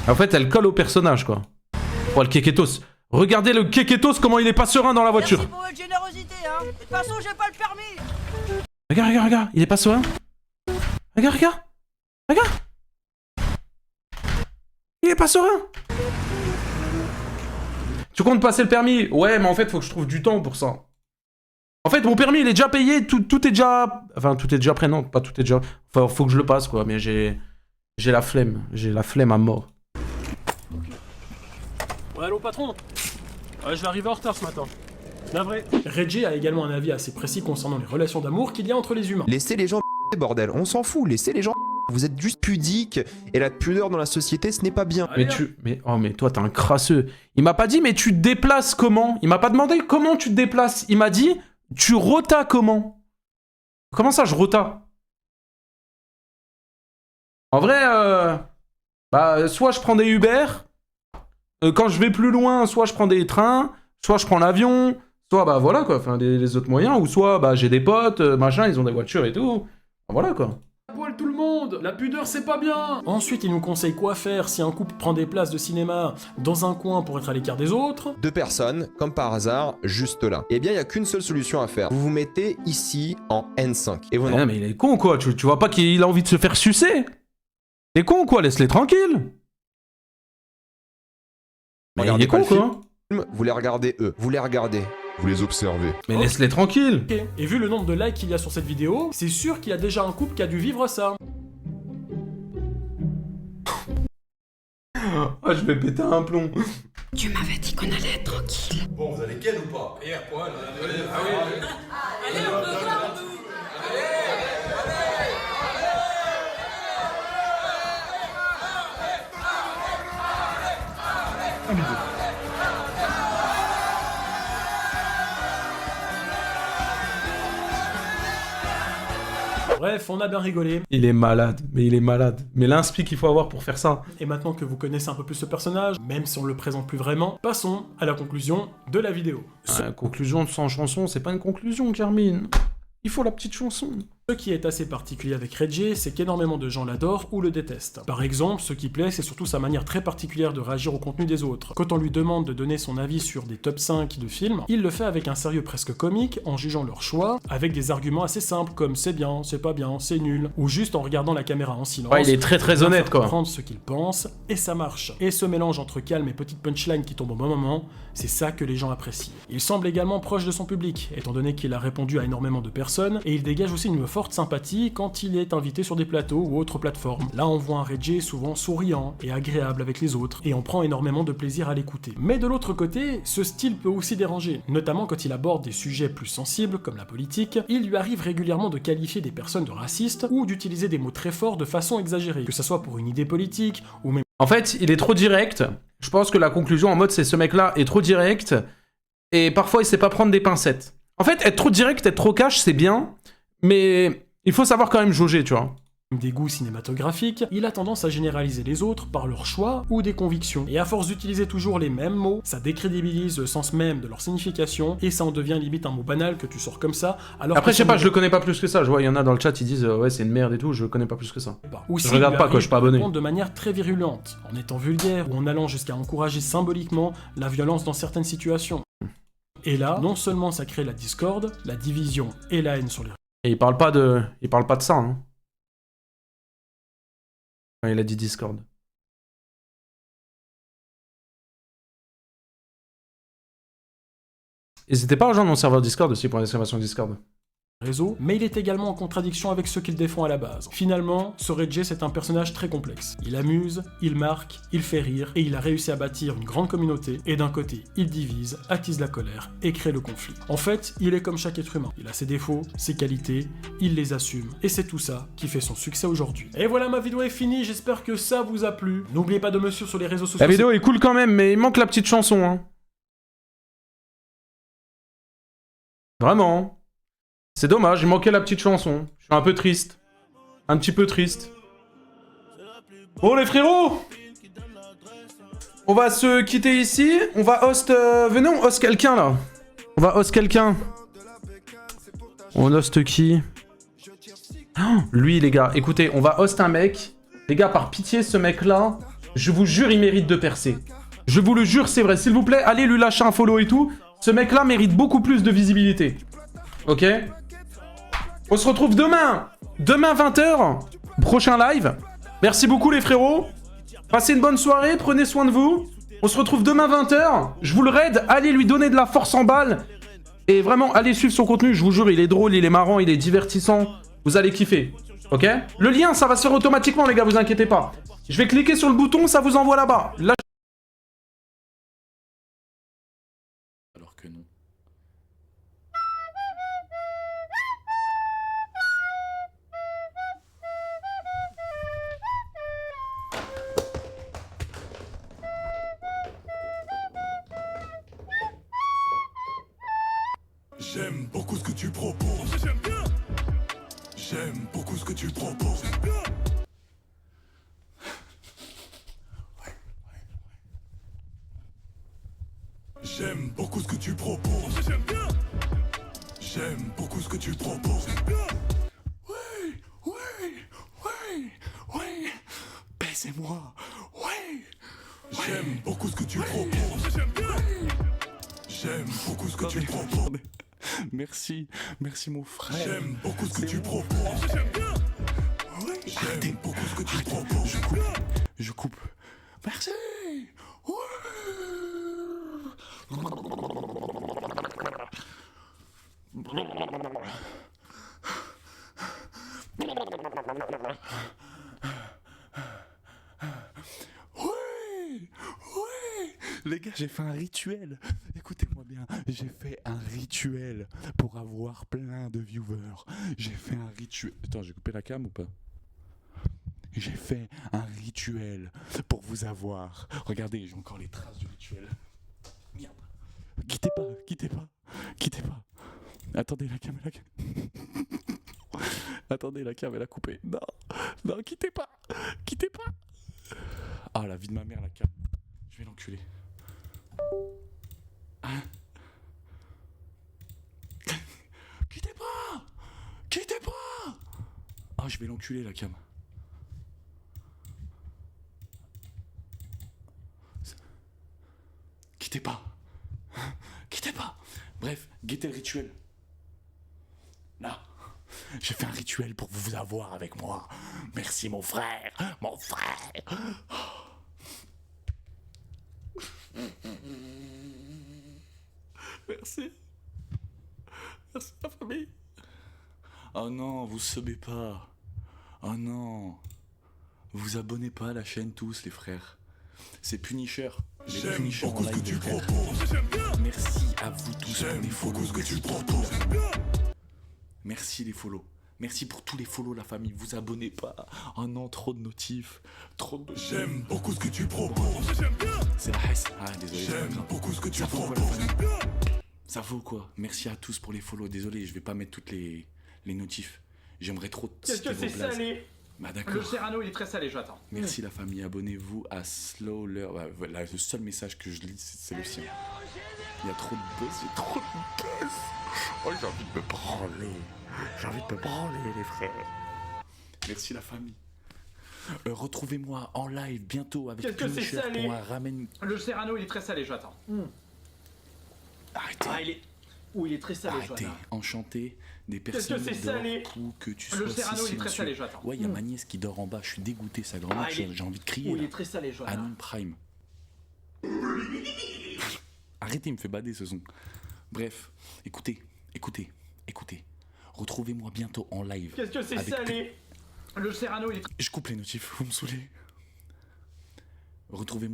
En fait, elle colle au personnage, quoi. Oh, le Keketos. Regardez le Keketos, comment il est pas serein dans la voiture. Merci pour votre générosité, hein. De toute façon, j'ai pas le permis. Regarde, regarde, regarde. Il est pas serein. Regarde, regarde. Regarde. Il est pas serein. Tu comptes passer le permis? Ouais, mais en fait, faut que je trouve du temps pour ça. En fait, mon permis, il est déjà payé. Tout est déjà... Enfin, tout est déjà prêt. Non, pas tout est déjà... Enfin, faut que je le passe, quoi. Mais j'ai la flemme. J'ai la flemme à mort. Ouais, allô patron. Ouais, je vais arriver en retard ce matin. Navré. Reggie a également un avis assez précis concernant les relations d'amour qu'il y a entre les humains. Laissez les gens bordel, on s'en fout, laissez les gens. Vous êtes juste pudique, et la pudeur dans la société, ce n'est pas bien. Mais tu... Oh, mais toi, t'es un crasseux. Il m'a pas dit, mais tu te déplaces comment? Il m'a pas demandé comment tu te déplaces. Il m'a dit, tu rotas comment? Comment ça, je rota? En vrai, bah, soit je prends des Uber... quand je vais plus loin, soit je prends des trains, soit je prends l'avion, soit bah voilà quoi, enfin les autres moyens, ou soit bah j'ai des potes, machin, ils ont des voitures et tout. Voilà quoi. Poil tout le monde, la pudeur c'est pas bien. Ensuite il nous conseille quoi faire si un couple prend des places de cinéma dans un coin pour être à l'écart des autres. 2 personnes, comme par hasard, juste là. Eh bien, il y a qu'une seule solution à faire. Vous vous mettez ici en N5. Et vous Ouais, mais il est con quoi, tu vois pas qu'il a envie de se faire sucer? Il est con quoi, laisse-les tranquilles. Mais il est con quoi. Vous les regardez eux, vous les regardez. Vous les observez. Mais laisse-les tranquilles. Ok. Et vu le nombre de likes qu'il y a sur cette vidéo, c'est sûr qu'il y a déjà un couple qui a dû vivre ça. Ah, je vais péter un plomb. Tu m'avais dit qu'on allait être tranquille. Bon, vous allez ken ou pas? Bref, on a bien rigolé. Il est malade, mais il est malade. Mais l'inspi qu'il faut avoir pour faire ça. Et maintenant que vous connaissez un peu plus ce personnage, même si on le présente plus vraiment, passons à la conclusion de la vidéo. Conclusion sans chanson, c'est pas une conclusion, Carmine. Il faut la petite chanson. Ce qui est assez particulier avec Reggie, c'est qu'énormément de gens l'adorent ou le détestent. Par exemple, ce qui plaît, c'est surtout sa manière très particulière de réagir au contenu des autres. Quand on lui demande de donner son avis sur des top 5 de films, il le fait avec un sérieux presque comique, en jugeant leur choix, avec des arguments assez simples comme c'est bien, c'est pas bien, c'est nul, ou juste en regardant la caméra en silence. Ouais, il est très honnête quoi. Comprendre ce qu'il pense, et ça marche. Et ce mélange entre calme et petite punchline qui tombe au bon moment, c'est ça que les gens apprécient. Il semble également proche de son public, étant donné qu'il a répondu à énormément de personnes, et il dégage aussi une forte sympathie quand il est invité sur des plateaux ou autres plateformes. Là on voit un Reggie souvent souriant et agréable avec les autres, et on prend énormément de plaisir à l'écouter. Mais de l'autre côté, ce style peut aussi déranger, notamment quand il aborde des sujets plus sensibles comme la politique. Il lui arrive régulièrement de qualifier des personnes de racistes ou d'utiliser des mots très forts de façon exagérée, que ce soit pour une idée politique ou même... En fait, il est trop direct. Je pense que la conclusion en mode c'est ce mec-là est trop direct et parfois il sait pas prendre des pincettes. En fait, être trop direct, être trop cash, c'est bien, mais il faut savoir quand même jauger, tu vois. Des goûts cinématographiques, il a tendance à généraliser les autres par leurs choix ou des convictions. Et à force d'utiliser toujours les mêmes mots, ça décrédibilise le sens même de leur signification, et ça en devient limite un mot banal que tu sors comme ça, alors Après, que je sais pas, ça je le connais pas plus que ça. Je vois, il y en a dans le chat, ils disent ouais, c'est une merde et tout, je le connais pas plus que ça. Ou Je regarde pas, quoi, je suis pas abonné. De manière très virulente, en étant vulgaire ou en allant jusqu'à encourager symboliquement la violence dans certaines situations. Et là, non seulement ça crée la discorde, la division et la haine sur les... Et il parle pas de ça, hein. Il a dit Discord. N'hésitez pas à rejoindre mon serveur Discord aussi pour les exclamations Discord. réseaux, mais il est également en contradiction avec ceux qu'il défend à la base. Finalement, ce Reggie c'est un personnage très complexe. Il amuse, il marque, il fait rire, et il a réussi à bâtir une grande communauté, et d'un côté, il divise, attise la colère, et crée le conflit. En fait, il est comme chaque être humain. Il a ses défauts, ses qualités, il les assume, et c'est tout ça qui fait son succès aujourd'hui. Et voilà, ma vidéo est finie, j'espère que ça vous a plu. N'oubliez pas de me suivre sur les réseaux sociaux. La vidéo est cool quand même, mais il manque la petite chanson, hein. Vraiment. C'est dommage, il manquait la petite chanson. Je suis un peu triste. Un petit peu triste. Bon les frérots, on va se quitter ici. On va host... venez, on host quelqu'un là. On va host quelqu'un. On host qui? Oh, lui les gars, écoutez, on va host un mec. Les gars, par pitié, ce mec là, Je vous jure, il mérite de percer. Je vous le jure, c'est vrai. S'il vous plaît, allez lui lâcher un follow et tout. Ce mec-là mérite beaucoup plus de visibilité. Ok? On se retrouve demain. Demain 20h. Prochain live. Merci beaucoup les frérots. Passez une bonne soirée. Prenez soin de vous. On se retrouve demain 20h. Je vous le raid. Allez lui donner de la force en balle. Et vraiment, allez suivre son contenu. Je vous jure, il est drôle, il est marrant, il est divertissant. Vous allez kiffer. Ok? Le lien, ça va se faire automatiquement, les gars. Vous inquiétez pas. Je vais cliquer sur le bouton. Ça vous envoie là-bas. Là Alors que non. J'aime beaucoup ce que tu proposes. J'aime bien. J'aime beaucoup ce que tu proposes. J'aime beaucoup ce que tu proposes. J'aime bien. J'aime beaucoup ce que tu proposes. Ouais, ouais, ouais, ouais. Baisez-moi. Ouais. J'aime beaucoup ce que tu proposes. J'aime bien. J'aime beaucoup ce que tu proposes. Merci, merci mon frère. J'aime beaucoup ce que tu proposes. J'aime bien. J'aime beaucoup ce que tu proposes. Je coupe. Merci. Ouais, les gars, j'ai fait un rituel. Écoutez-moi bien, j'ai fait un rituel pour avoir plein de viewers. J'ai fait un rituel. Attends, j'ai coupé la cam ou pas? J'ai fait un rituel pour vous avoir. Regardez, j'ai encore les traces du rituel. Merde. Quittez pas, quittez pas, quittez pas. Attendez, la cam, Attendez, la cam, elle a coupé. Non, non, quittez pas, quittez pas. Ah, la vie de ma mère, la cam. Je vais l'enculer. Hein? Quittez pas, quittez pas. Ah, je vais l'enculer, la cam. Quittez pas. Quittez pas. Bref, guettez le rituel. Là, j'ai fait un rituel pour vous avoir avec moi. Merci mon frère. Mon frère. Merci. Merci la famille. Oh non, vous subez pas. Oh non. Vous abonnez pas à la chaîne tous les frères. C'est Punisher. J'aime Punisher beaucoup en ce que live, tu les frères. proposes. J'aime bien. Merci à vous tous pour J'aime les follow. beaucoup ce que Merci tu pour tout, proposes. la famille. Merci les follow. Merci pour tous les follow la famille. Vous abonnez pas. Oh non, trop de notifs. Trop de notifs. J'aime beaucoup ce que tu proposes. J'aime bien. C'est la hesse. Ah désolé. c'est pas J'aime grave. beaucoup ce que tu Ça vaut quoi, la proposes. famille? Ça vaut quoi? Merci à tous pour les follow. Désolé, je vais pas mettre toutes les notifs. J'aimerais trop Qu'est-ce que citer c'est vos blazes. salé? Bah Le d'accord. Serrano, il est très salé, j'attends. Merci la famille, abonnez-vous à Slowler. Ouais, voilà, le seul message que je lis, c'est le sien. Il y a trop de buzz, j'ai trop de buzz. Oh, j'ai envie de me branler. J'ai envie de me branler, les frères. Merci la famille. Retrouvez-moi en live bientôt avec Qu'est-ce que c'est Punisher salé? pour un ramen. Le Serrano, il est très salé, j'attends. Arrêtez. Ah, il est... Ouh, il est très salé, Arrêtez. Johanna. Enchanté des Qu'est-ce personnes que c'est salé? ou que tu sois Le Serrano, si il est très silencieux. salé, j'attends. Ouais, il y a ma nièce qui dort en bas. Je suis dégoûté, sa grand-mère. Ah, il est- J'ai envie de crier. Ouh, il là. est très salé, Johanna. Anon Prime. Arrêtez, il me fait bader ce son. Bref, écoutez. Retrouvez-moi bientôt en live. Qu'est-ce que c'est avec salé? Le Serrano, il est... Je coupe les notifs, vous me saoulez. Retrouvez-moi.